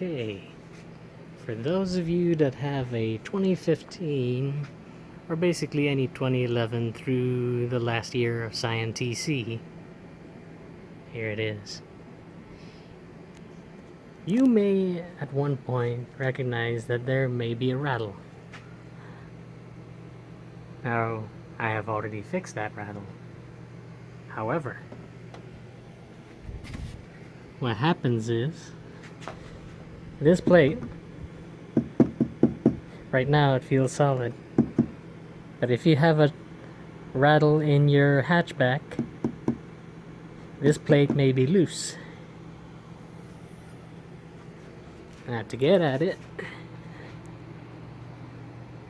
Okay, for those of you that have a 2015 or basically any 2011 through the last year of Scion Tc, here it is. You may at one point recognize that there may be a rattle. Now, I have already fixed that rattle. However, what happens is this plate, right now it feels solid, but if you have a rattle in your hatchback, this plate may be loose. Now to get at it,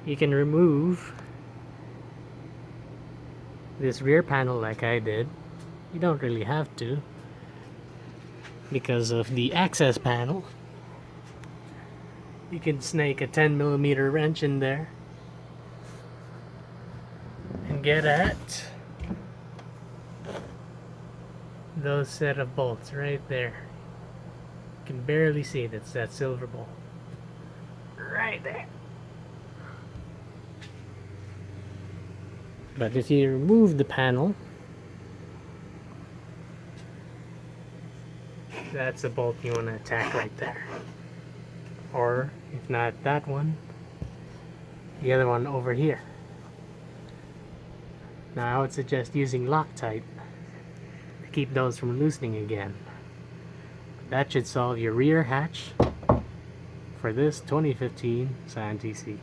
you can remove this rear panel like I did. You don't really have to because of the access panel. You can snake a 10mm wrench in there and get at those set of bolts right there. You can barely see it. It's that silver bolt right there. But if you remove the panel, that's the bolt you want to attack right there. Or if not that one, the other one over here. Now I would suggest using Loctite to keep those from loosening again. That should solve your rear hatch for this 2015 Scion Tc.